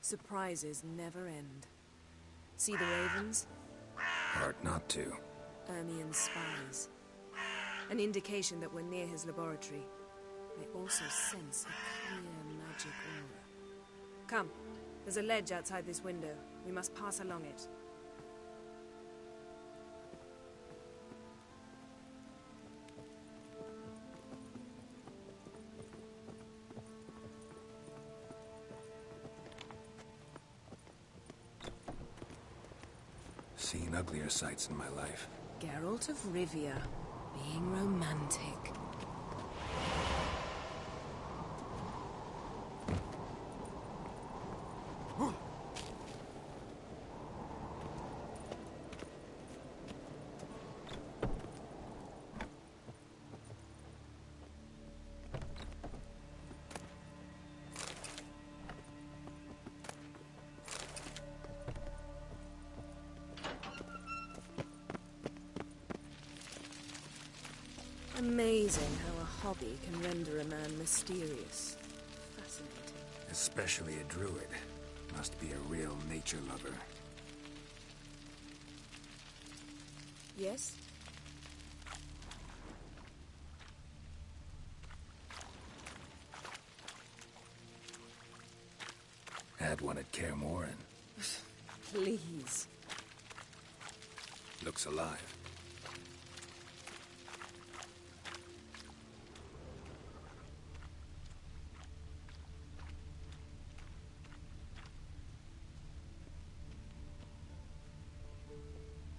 Surprises never end. See the ravens? Hard not to. Ermien's spies. An indication that we're near his laboratory. They also sense a clear magic aura. Come, there's a ledge outside this window. We must pass along it. Seen uglier sights in my life. Geralt of Rivia, being romantic. Amazing how a hobby can render a man mysterious. Fascinating. Especially a druid. Must be a real nature lover. Yes? Had one at Kaer Morhen. Please. Looks alive.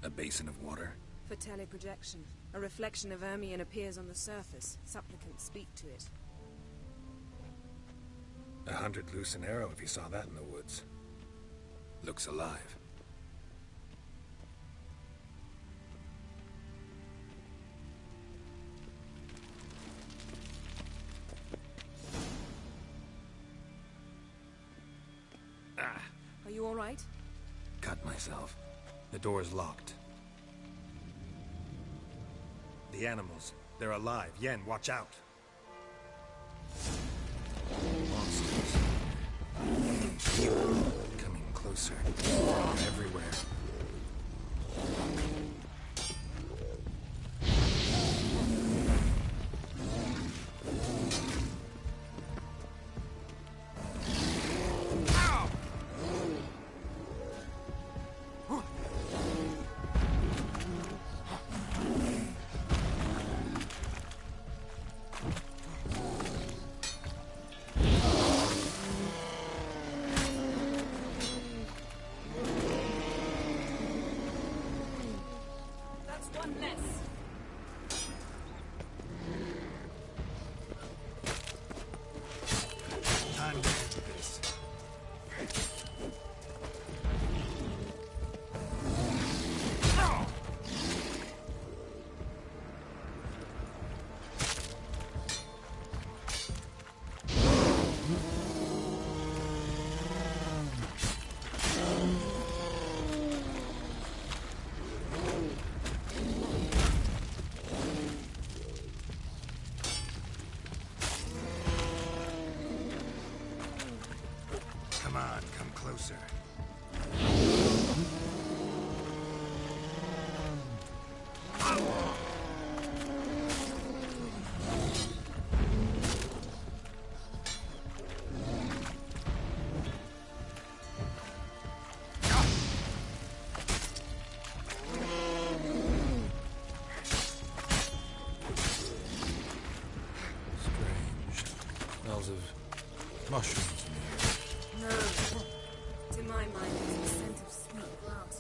A basin of water? For teleprojection. A reflection of Ermien appears on the surface. Supplicants speak to it. 100 loose an arrow if you saw that in the woods. Looks alive. Ah! Are you all right? Cut myself. The door's locked. The animals. They're alive. Yen, watch out. Monsters. Coming closer. Everywhere. Come closer. Strange. Smells of mushrooms. No. To my mind, it's the scent of sweet grass.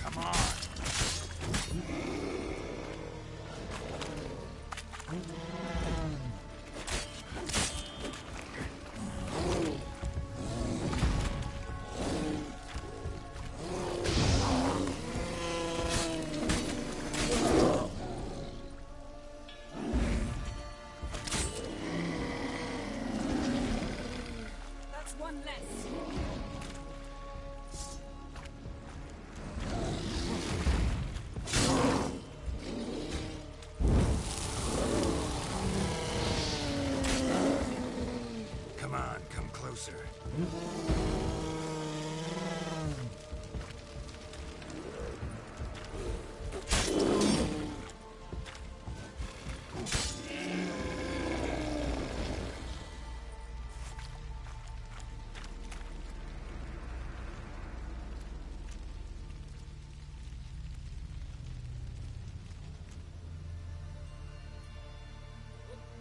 Come on.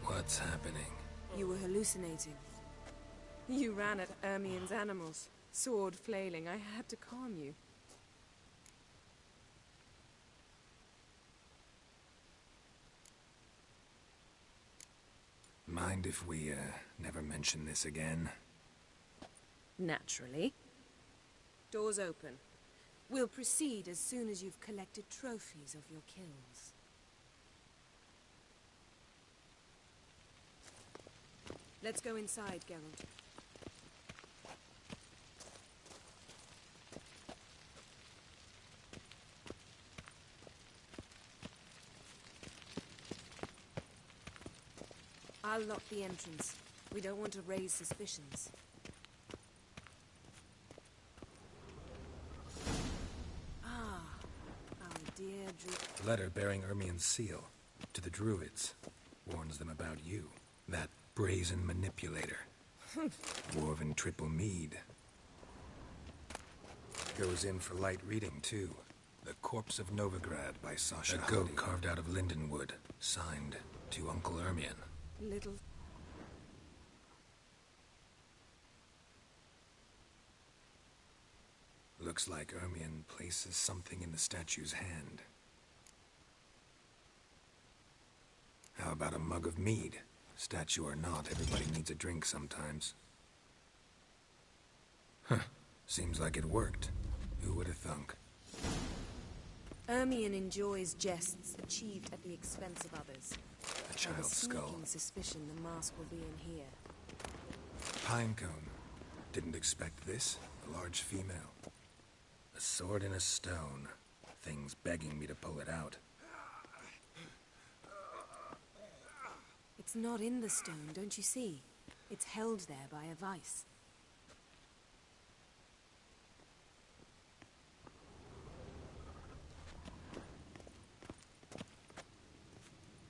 What's happening? You were hallucinating. You ran at Ermien's animals, sword flailing. I had to calm you. Mind if we, never mention this again? Naturally. Doors open. We'll proceed as soon as you've collected trophies of your kills. Let's go inside, Geralt. I'll lock the entrance. We don't want to raise suspicions. Ah, our dear Druid. Letter bearing Ermien's seal to the Druids. Warns them about you. That brazen manipulator. Dwarven triple mead. Goes in for light reading, too. The Corpse of Novigrad by Sasha. A goat carved out of lindenwood. Signed to Uncle Ermien. Little... Looks like Ermien places something in the statue's hand. How about a mug of mead? Statue or not, everybody needs a drink sometimes. Huh. Seems like it worked. Who would have thunk? Ermien enjoys jests achieved at the expense of others. A child's skull. Sneaking suspicion the mask will be in here. Pinecone. Didn't expect this. A large female. A sword in a stone. Thing's begging me to pull it out. It's not in the stone, don't you see? It's held there by a vice.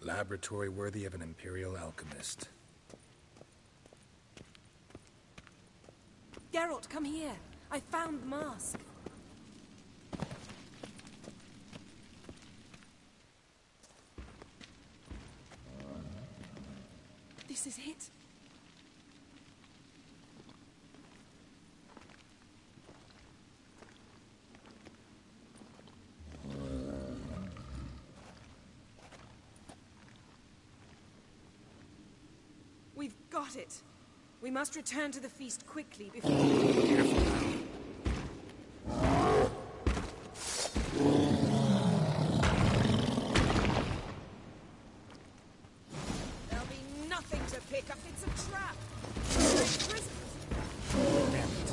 Laboratory worthy of an Imperial alchemist. Geralt, come here. I found the mask. This is it. We've got it. We must return to the feast quickly before... Careful now. There'll be nothing to pick up. It's a trap. Prisoners. Damn it.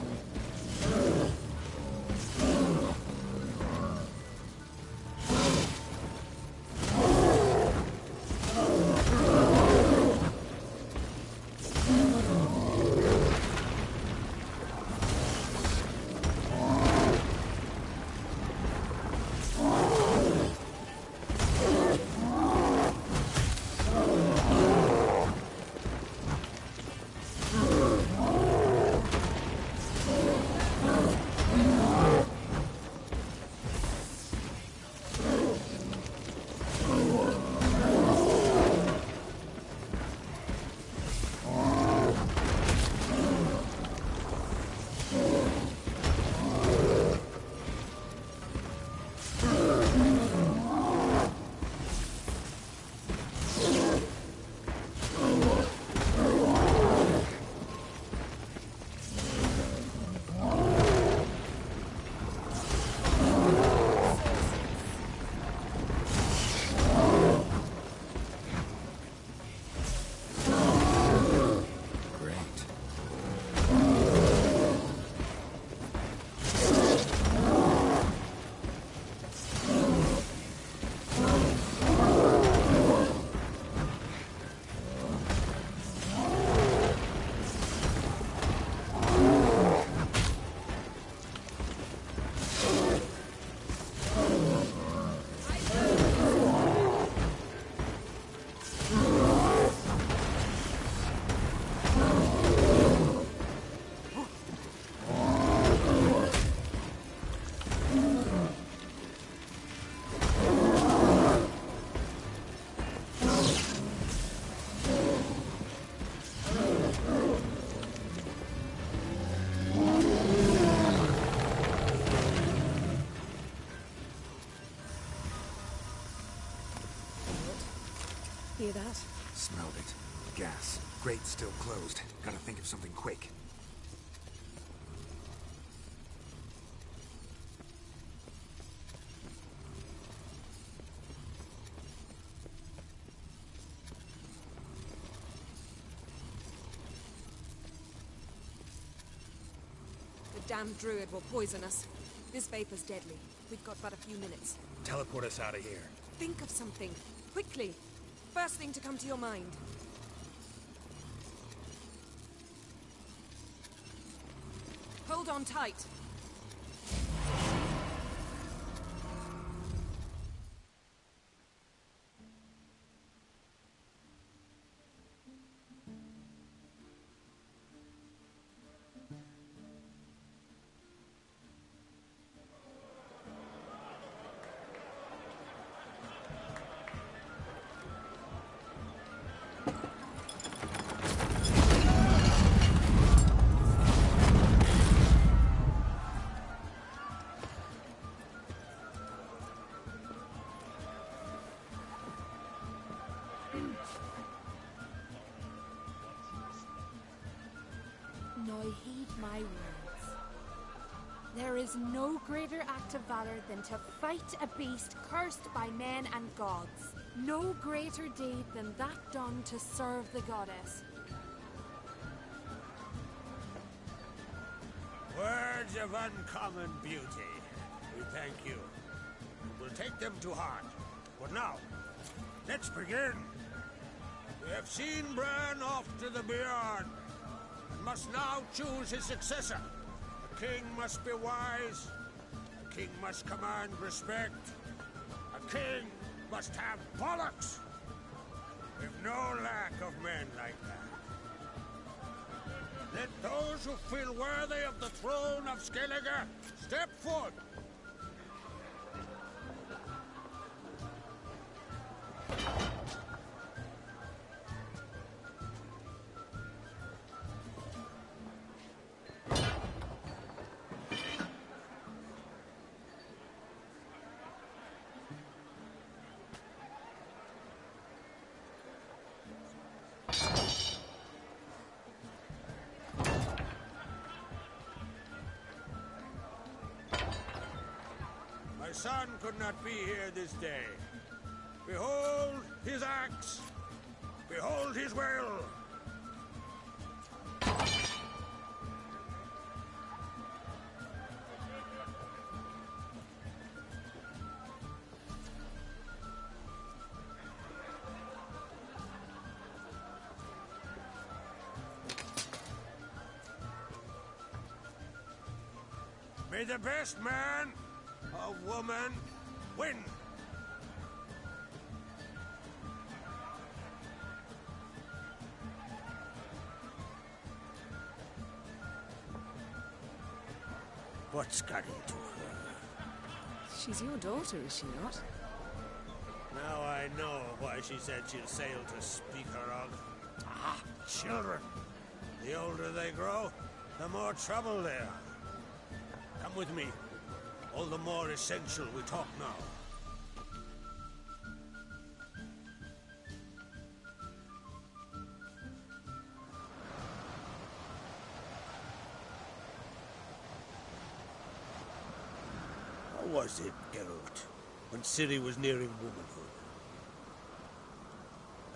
Hear that? Smelled it. Gas. Grate still closed. Gotta think of something quick. The damned druid will poison us. This vapor's deadly. We've got but a few minutes. Teleport us out of here. Think of something. Quickly. First thing to come to your mind. Hold on tight. Now heed my words. There is no greater act of valor than to fight a beast cursed by men and gods. No greater deed than that done to serve the goddess. Words of uncommon beauty. We thank you. We'll take them to heart. But now, let's begin. We have seen Bran off to the beyond, and must now choose his successor. A king must be wise. A king must command respect. A king must have bollocks. We've no lack of men like that. Let those who feel worthy of the throne of Skellige step forth. My son could not be here this day. Behold his axe. Behold his will. May the best man or woman win. What's got into her? She's your daughter, is she not? Now I know why she said she'll sail to speak her of. Ah, children. The older they grow, the more trouble they are. Come with me. All the more essential we talk now. How was it, Geralt, when Ciri was nearing womanhood?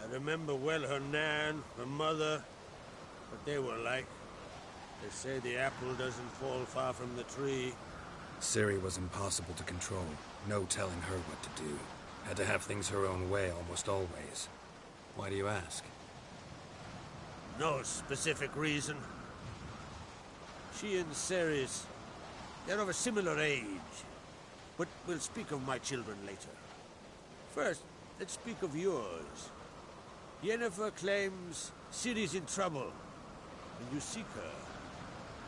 I remember well her nan, her mother, what they were like. They say the apple doesn't fall far from the tree. Ciri was impossible to control. No telling her what to do. Had to have things her own way almost always. Why do you ask? No specific reason. She and Ceres, they're of a similar age. But we'll speak of my children later. First, let's speak of yours. Yennefer claims Ciri's in trouble, and you seek her.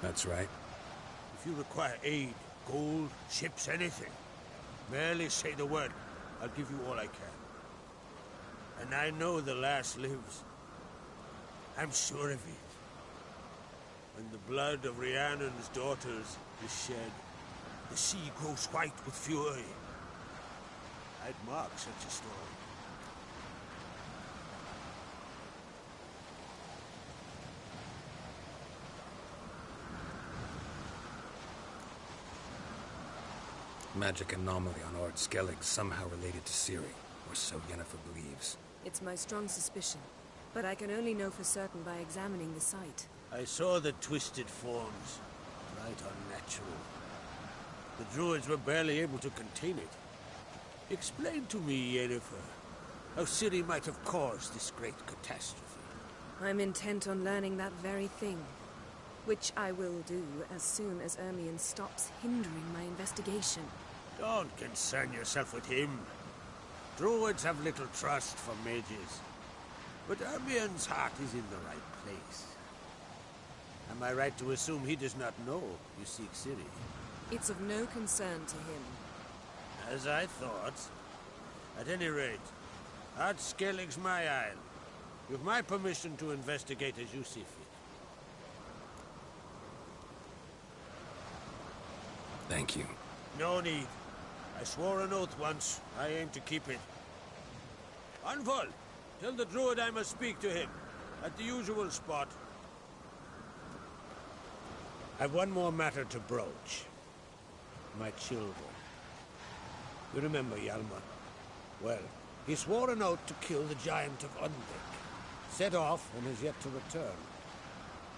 That's right. If you require aid, gold, ships, anything, merely say the word. I'll give you all I can. And I know the lass lives. I'm sure of it. When the blood of Rhiannon's daughters is shed, the sea grows white with fury. I'd mark such a story. magic anomaly on Ord Skellig somehow related to Ciri, or so Yennefer believes. It's my strong suspicion, but I can only know for certain by examining the site. I saw the twisted forms. Right unnatural. The druids were barely able to contain it. Explain to me, Yennefer, how Ciri might have caused this great catastrophe. I'm intent on learning that very thing, which I will do as soon as Ermion stops hindering my investigation. Don't concern yourself with him. Druids have little trust for mages, but Ermion's heart is in the right place. Am I right to assume he does not know you seek Ciri? It's of no concern to him. As I thought. At any rate, Ard Skellig's my isle. With my permission to investigate as you see fit. Thank you. No need. I swore an oath once. I aim to keep it. Anvol, tell the druid I must speak to him. At the usual spot. I've one more matter to broach. My children. You remember Hjalmar? Well, he swore an oath to kill the Giant of Undvik. Set off and has yet to return.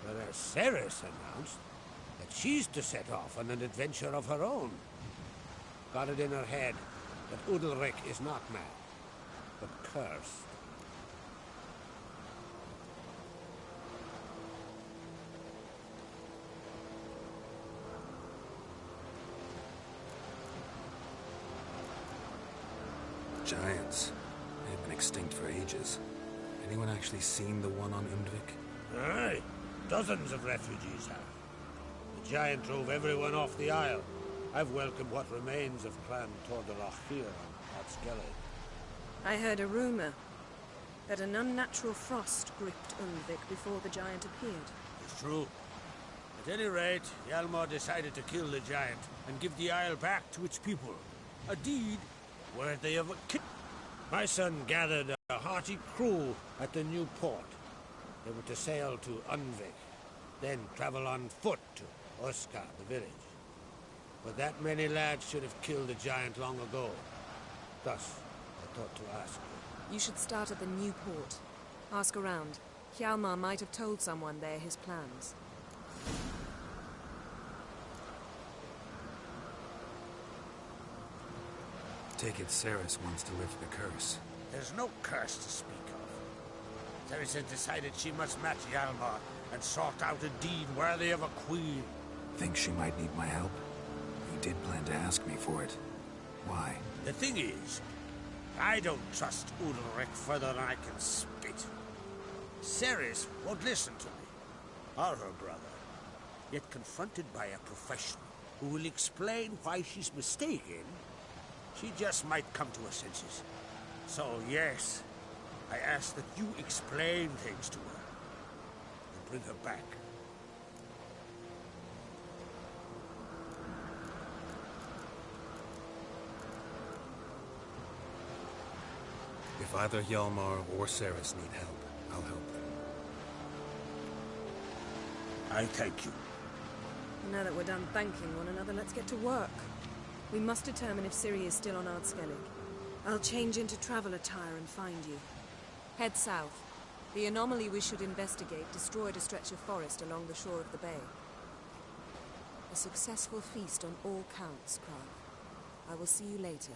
Whereas Ceres announced that she's to set off on an adventure of her own. Got it in her head that Udalryk is not mad, but cursed. Giants. They've been extinct for ages. Anyone actually seen the one on Undvik? Aye. Dozens of refugees have. The giant drove everyone off the isle. I've welcomed what remains of Clan Tordarach here on Ard Skellig. I heard a rumor that an unnatural frost gripped Undvik before the giant appeared. It's true. At any rate, Hjalmar decided to kill the giant and give the isle back to its people. A deed worthy of a king. My son gathered a hearty crew at the new port. They were to sail to Undvik, then travel on foot to Oskar, the village. But that many lads should have killed the giant long ago. Thus, I thought to ask you. You should start at the new port. Ask around. Hjalmar might have told someone there his plans. Take it Ceres wants to lift the curse. There's no curse to speak of. Ceres had decided she must match Hjalmar and sought out a deed worthy of a queen. Think she might need my help? You did plan to ask me for it. Why? The thing is, I don't trust Udalryk further than I can spit. Ceres won't listen to me, or her brother. Yet confronted by a professional who will explain why she's mistaken, she just might come to her senses. So yes, I ask that you explain things to her and bring her back. If either Hjalmar or Ceres need help, I'll help them. I thank you. Now that we're done thanking one another, let's get to work. We must determine if Ciri is still on Ard Skellig. I'll change into travel attire and find you. Head south. The anomaly we should investigate destroyed a stretch of forest along the shore of the bay. A successful feast on all counts, Krag. I will see you later.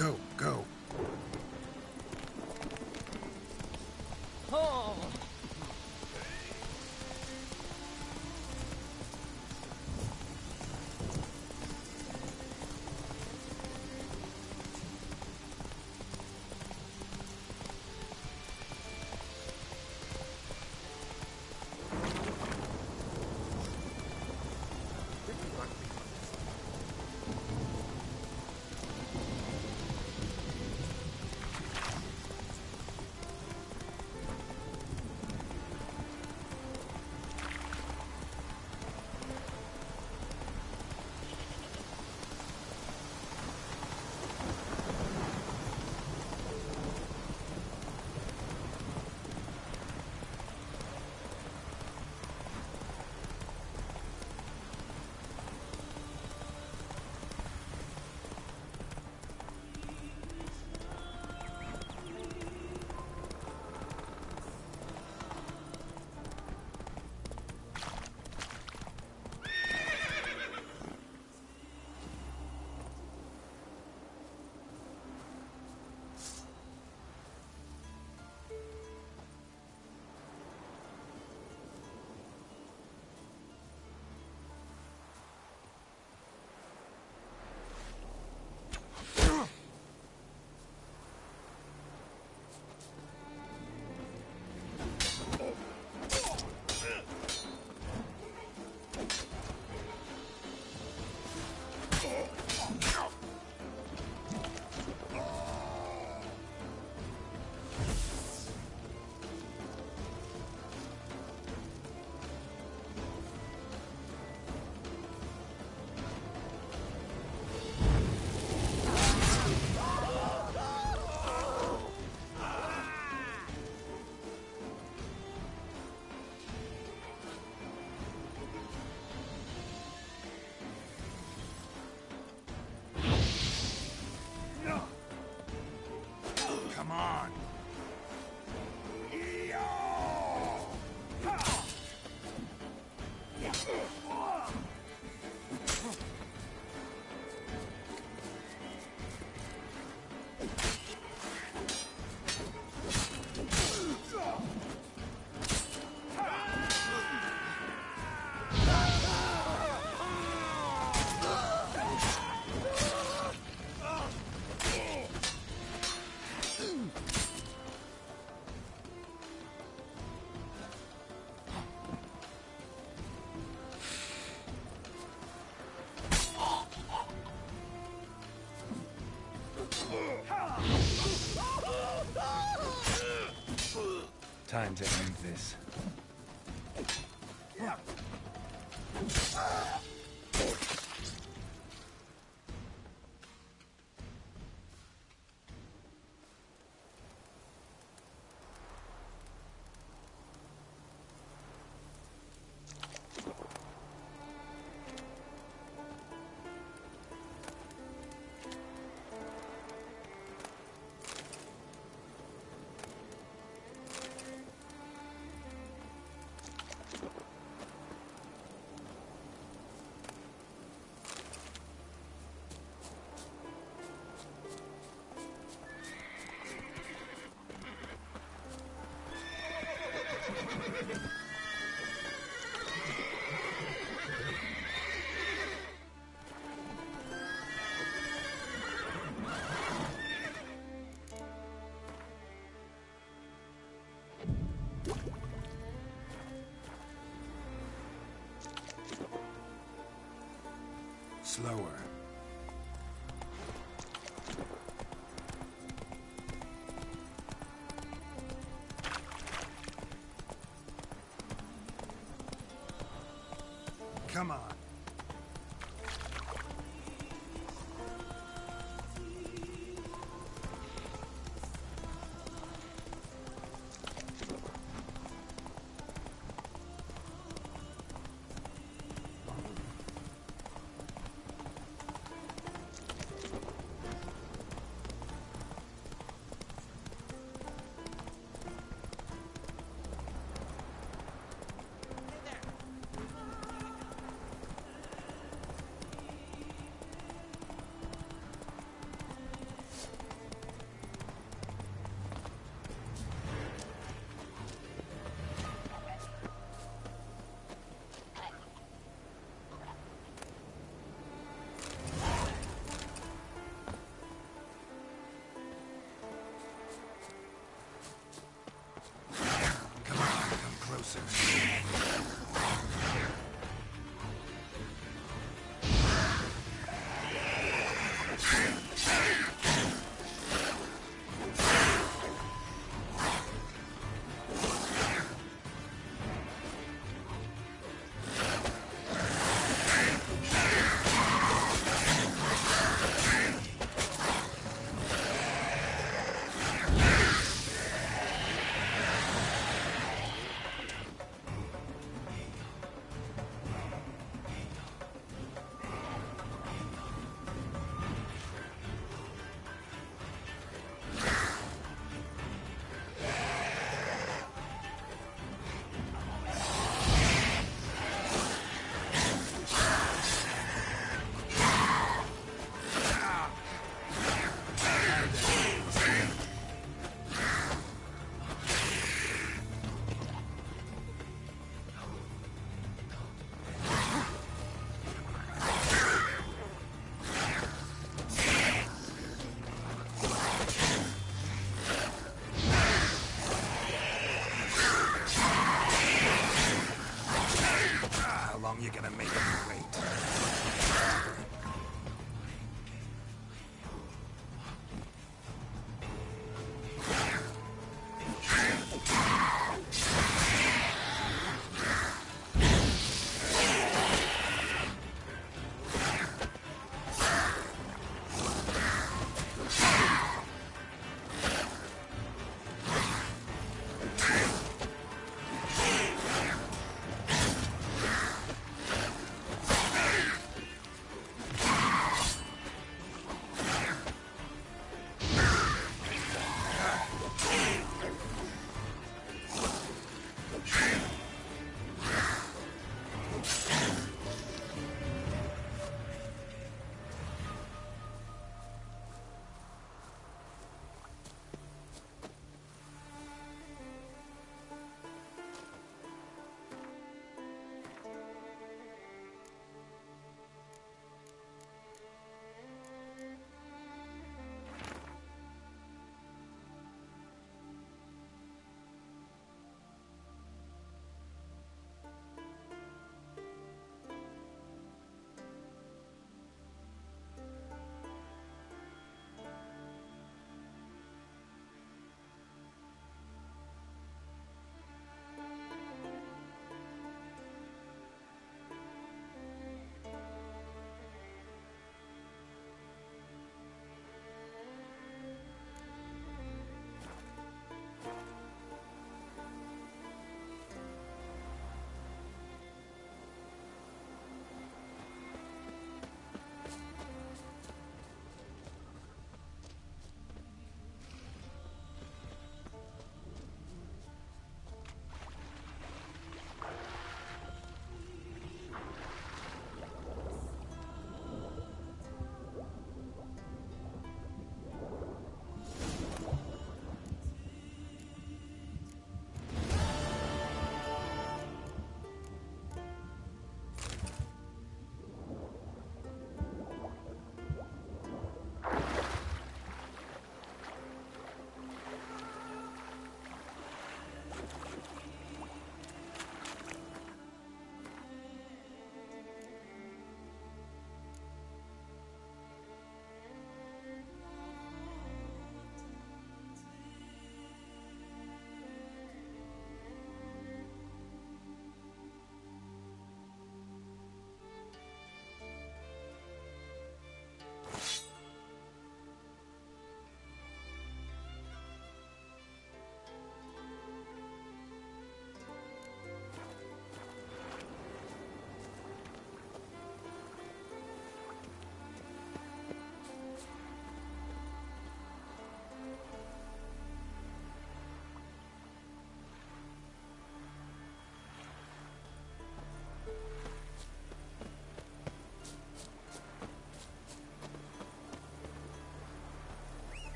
Go, go. Oh! Come on. Time to end this. Slower. Come on.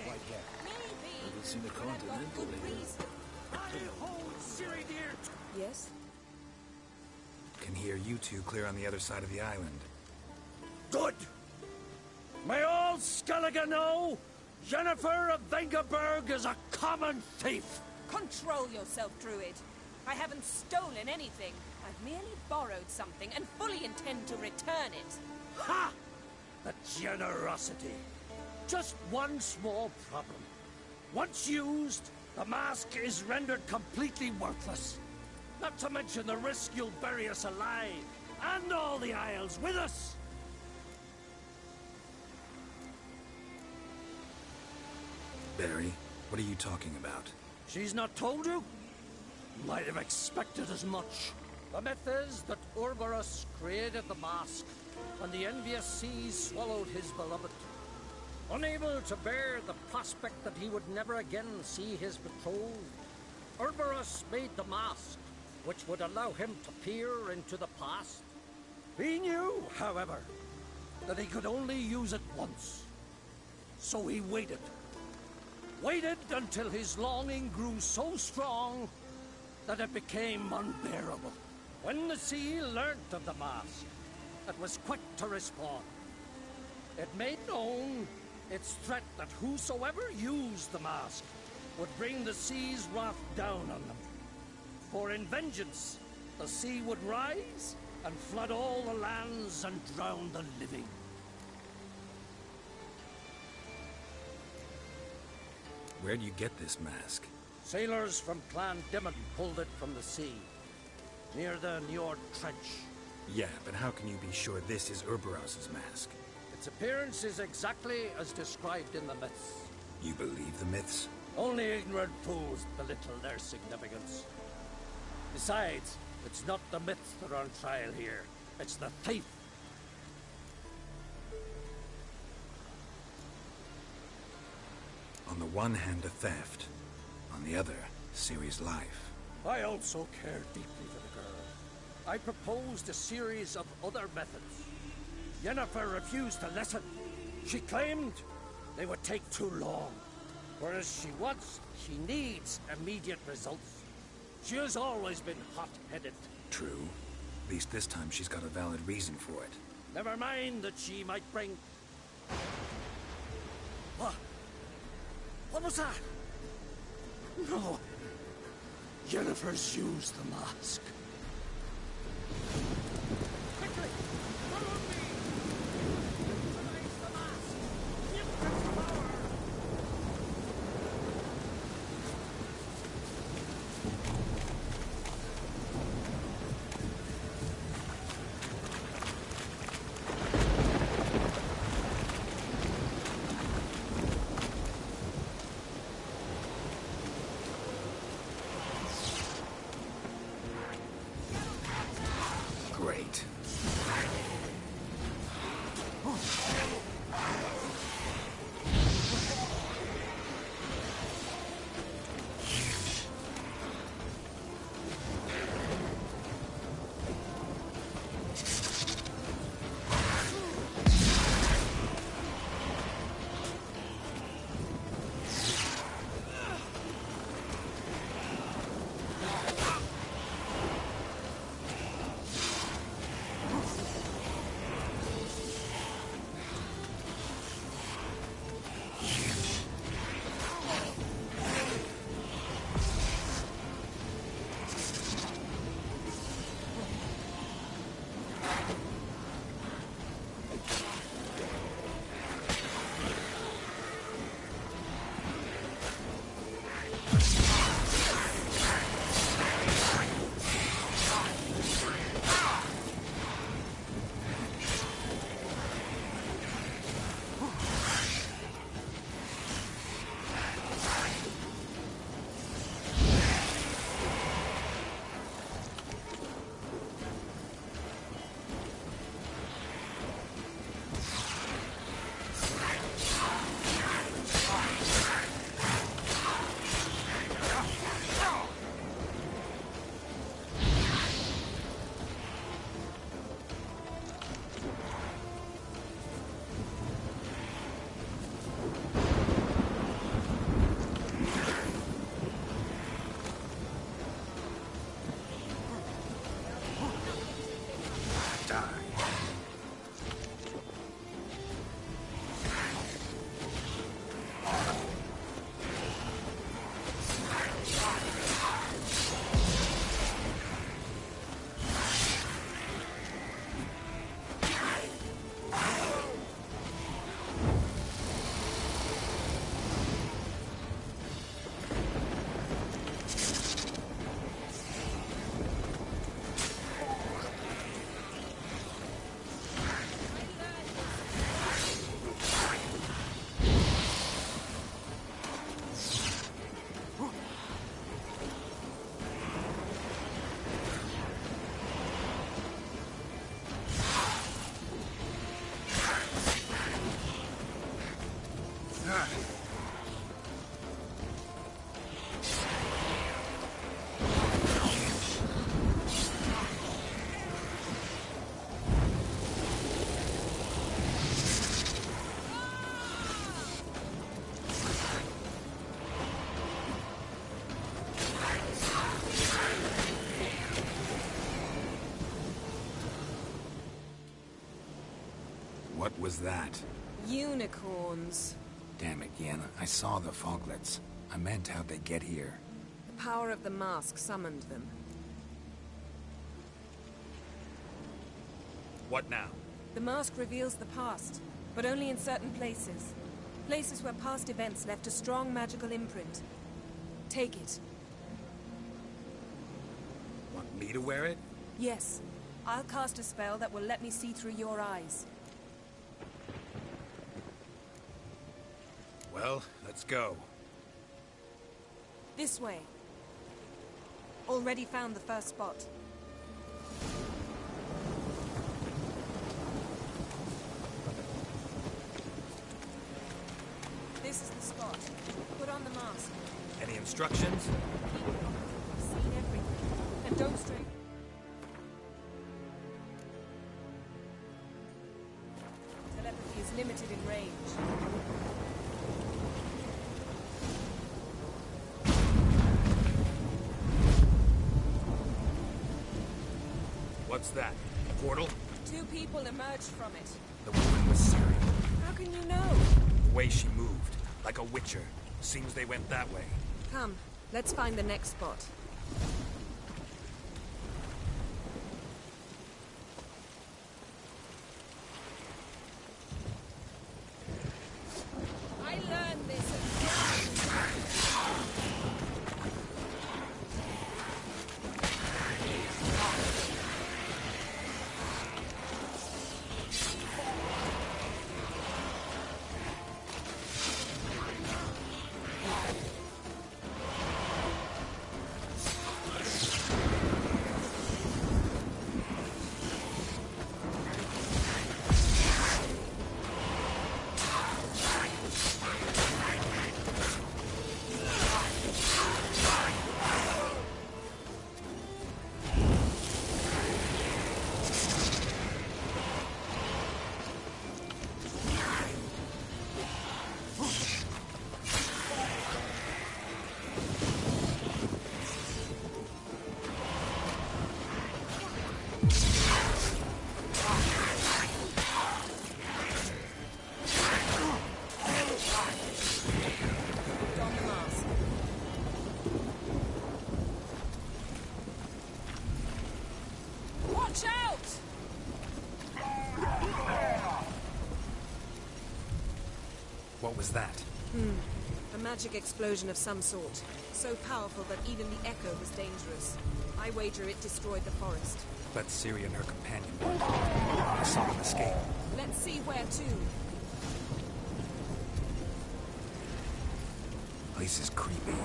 quite yet. Maybe. Haven't seen a continental lately. Yes? Can hear you two clear on the other side of the island. Good! May all Skellige know, Jennifer of Vengerberg is a common thief! Control yourself, Druid. I haven't stolen anything. I've merely borrowed something and fully intend to return it. Ha! The generosity. Just one small problem. Once used, the mask is rendered completely worthless. Not to mention the risk you'll bury us alive, and all the Isles with us. Barry, what are you talking about? She's not told you? Might have expected as much. The myth is that Urborus created the mask when the envious seas swallowed his beloved. Unable to bear the prospect that he would never again see his betrothed, Urborus made the mask, which would allow him to peer into the past. He knew, however, that he could only use it once. So he waited. Waited until his longing grew so strong that it became unbearable. When the sea learnt of the mask, it was quick to respond. It made known its threat that whosoever used the mask would bring the sea's wrath down on them. For in vengeance, the sea would rise and flood all the lands and drown the living. Where'd you get this mask? Sailors from Clan Dimon pulled it from the sea, near the Njord Trench. Yeah, but how can you be sure this is Urboros's mask? Its appearance is exactly as described in the myths. You believe the myths? Only ignorant fools belittle their significance. Besides, it's not the myths that are on trial here. It's the thief. On the one hand, a theft. On the other, Ciri's life. I also care deeply for the girl. I proposed a series of other methods. Yennefer refused to listen. She claimed they would take too long. Whereas she needs immediate results. She has always been hot-headed. True. At least this time she's got a valid reason for it. Never mind that she might bring... What? What was that? No. Yennefer's used the mask. Quickly! Follow me! Utilize the mask! Infinite power! was that? Unicorns. Damn it, Yen. I saw the foglets. I meant how'd they get here? The power of the mask summoned them. What now? The mask reveals the past, but only in certain places. Places where past events left a strong magical imprint. Take it. Want me to wear it? Yes. I'll cast a spell that will let me see through your eyes. Well, let's go. This way. Already found the first spot. This is the spot. Put on the mask. Any instructions? Keep it on until you've seen everything. And don't stray. Telepathy is limited in range. What's that? A portal? 2 people emerged from it. The woman was Ciri. How can you know? The way she moved. Like a witcher. Seems they went that way. Come, let's find the next spot. I learned this What was that? A magic explosion of some sort. So powerful that even the echo was dangerous. I wager it destroyed the forest. Let Ciri and her companion went. I saw them escape. Let's see where to. Place is creepy.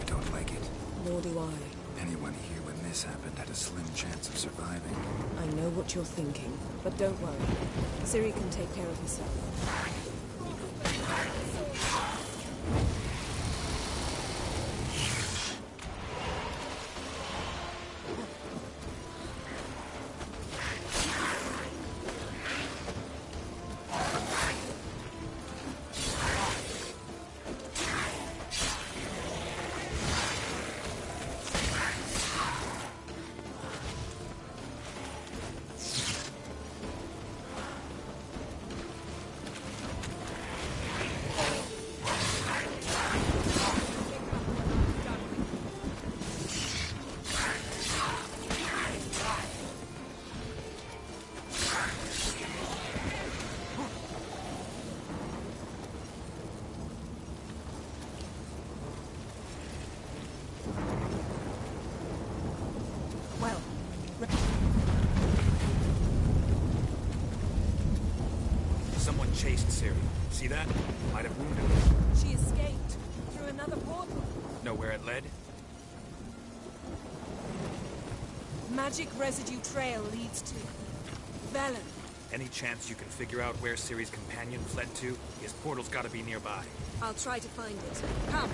I don't like it. Nor do I. Anyone here when this happened had a slim chance of surviving. I know what you're thinking, but don't worry. Ciri can take care of herself. Someone chased Ciri. See that? Might have wounded her. She escaped through another portal. Know where it led? Magic residue trail leads to Velen. Any chance you can figure out where Ciri's companion fled to? His portal's gotta be nearby. I'll try to find it. Come.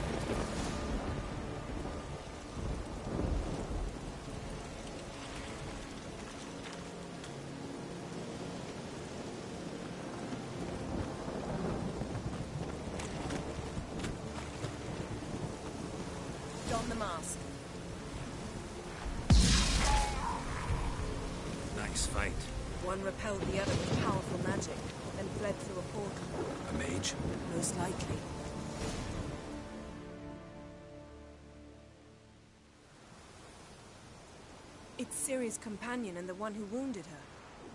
Don the mask. Nice fight. One repelled the other with powerful magic. then fled through a portal. A mage? Most likely. It's Ciri's companion and the one who wounded her.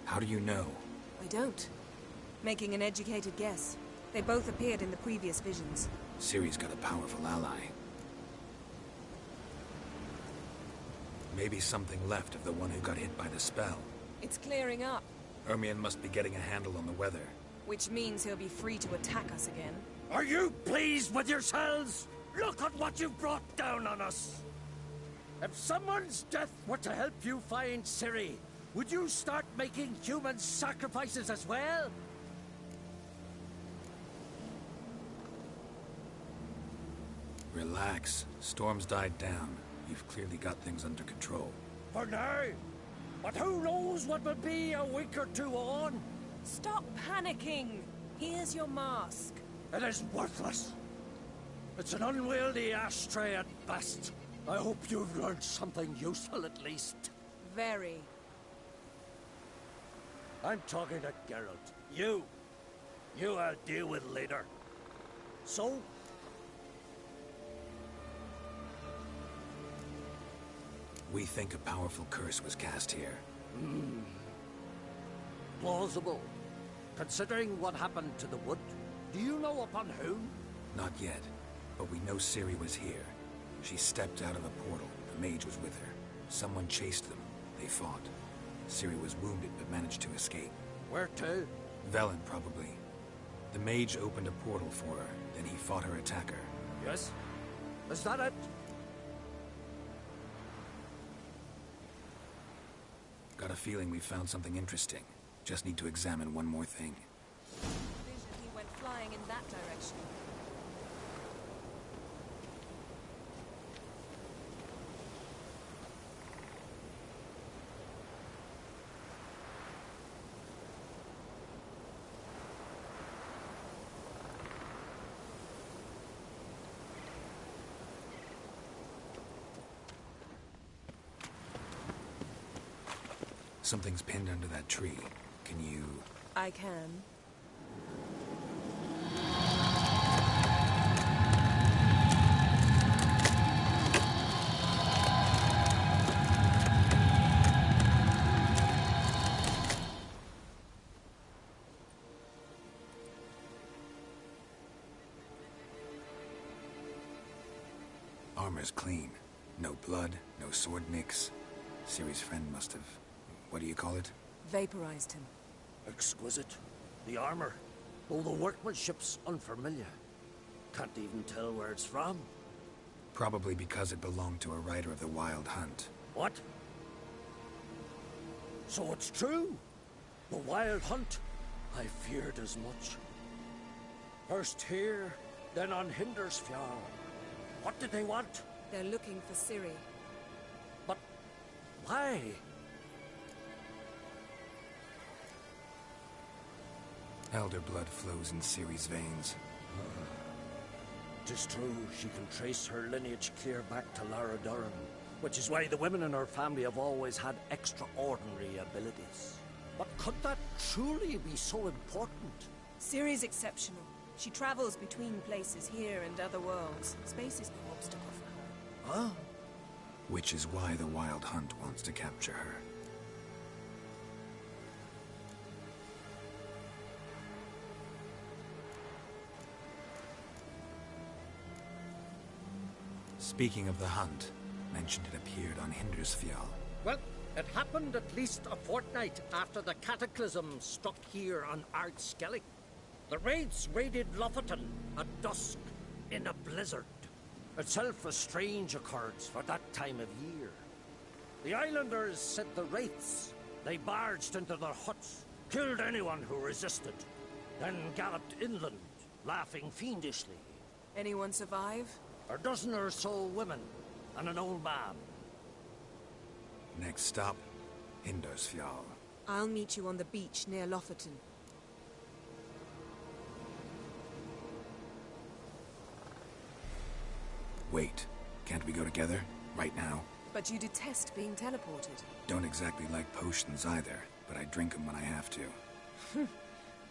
How do you know? I don't. Making an educated guess. They both appeared in the previous visions. Ciri's got a powerful ally. Maybe something left of the one who got hit by the spell. It's clearing up, Ermion must be getting a handle on the weather. which means he'll be free to attack us again. Are you pleased with yourselves? Look at what you've brought down on us. If someone's death were to help you find Ciri, would you start making human sacrifices as well? Relax. Storm's died down. You've clearly got things under control. For now. But who knows what will be a week or two on? Stop panicking! Here's your mask. It is worthless. It's an unwieldy ashtray at best. I hope you've learned something useful at least. Very. I'm talking to Geralt. You I'll deal with later. So? We think a powerful curse was cast here. Plausible. Considering what happened to the wood, do you know upon whom? Not yet, but we know Ciri was here. She stepped out of a portal. The mage was with her. Someone chased them. They fought. Ciri was wounded but managed to escape. Where to? Velen, probably. The mage opened a portal for her, then he fought her attacker. Yes? Is that it? Got a feeling we found something interesting. Just need to examine one more thing. Vision he went flying in that direction. Something's pinned under that tree. Can you... I can. Armor's clean. No blood, no sword nicks. Ciri's friend must have... What do you call it? Vaporized him. Exquisite. The armor. Though the workmanship's unfamiliar. Can't even tell where it's from. Probably because it belonged to a rider of the Wild Hunt. What? So it's true? The Wild Hunt? I feared as much. First here, then on Hindersfjall. What did they want? They're looking for Ciri. But why? Elder blood flows in Ciri's veins. Tis true, she can trace her lineage clear back to Lara Durham, which is why the women in her family have always had extraordinary abilities. But could that truly be so important? Ciri's exceptional. She travels between places here and other worlds. Space is no obstacle for her. Huh? Which is why the Wild Hunt wants to capture her. Speaking of the hunt, mentioned it appeared on Hindersfjall. Well, it happened at least a fortnight after the cataclysm struck here on Ard Skellig. The raids raided Lofoten at dusk in a blizzard. Itself a strange occurrence for that time of year. The islanders said the wraiths. They barged into their huts, killed anyone who resisted, then galloped inland, laughing fiendishly. Anyone survive? A dozen or so women, and an old man. Next stop, Hindersfjall. I'll meet you on the beach near Lofoten. Wait, can't we go together? Right now? But you detest being teleported. Don't exactly like potions either, but I drink them when I have to.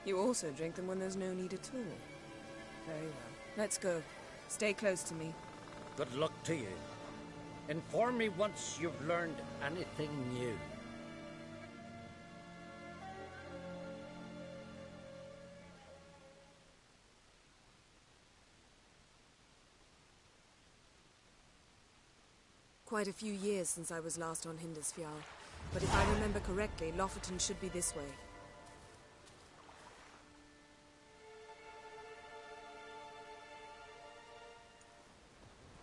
You also drink them when there's no need at all. Very well. Let's go. Stay close to me. Good luck to you. Inform me once you've learned anything new. Quite a few years since I was last on Hindisfjall, but if I remember correctly, Lofoten should be this way.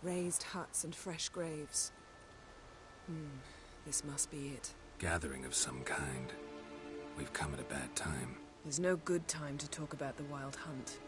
Raised huts and fresh graves. This must be it. Gathering of some kind. We've come at a bad time. There's no good time to talk about the Wild Hunt.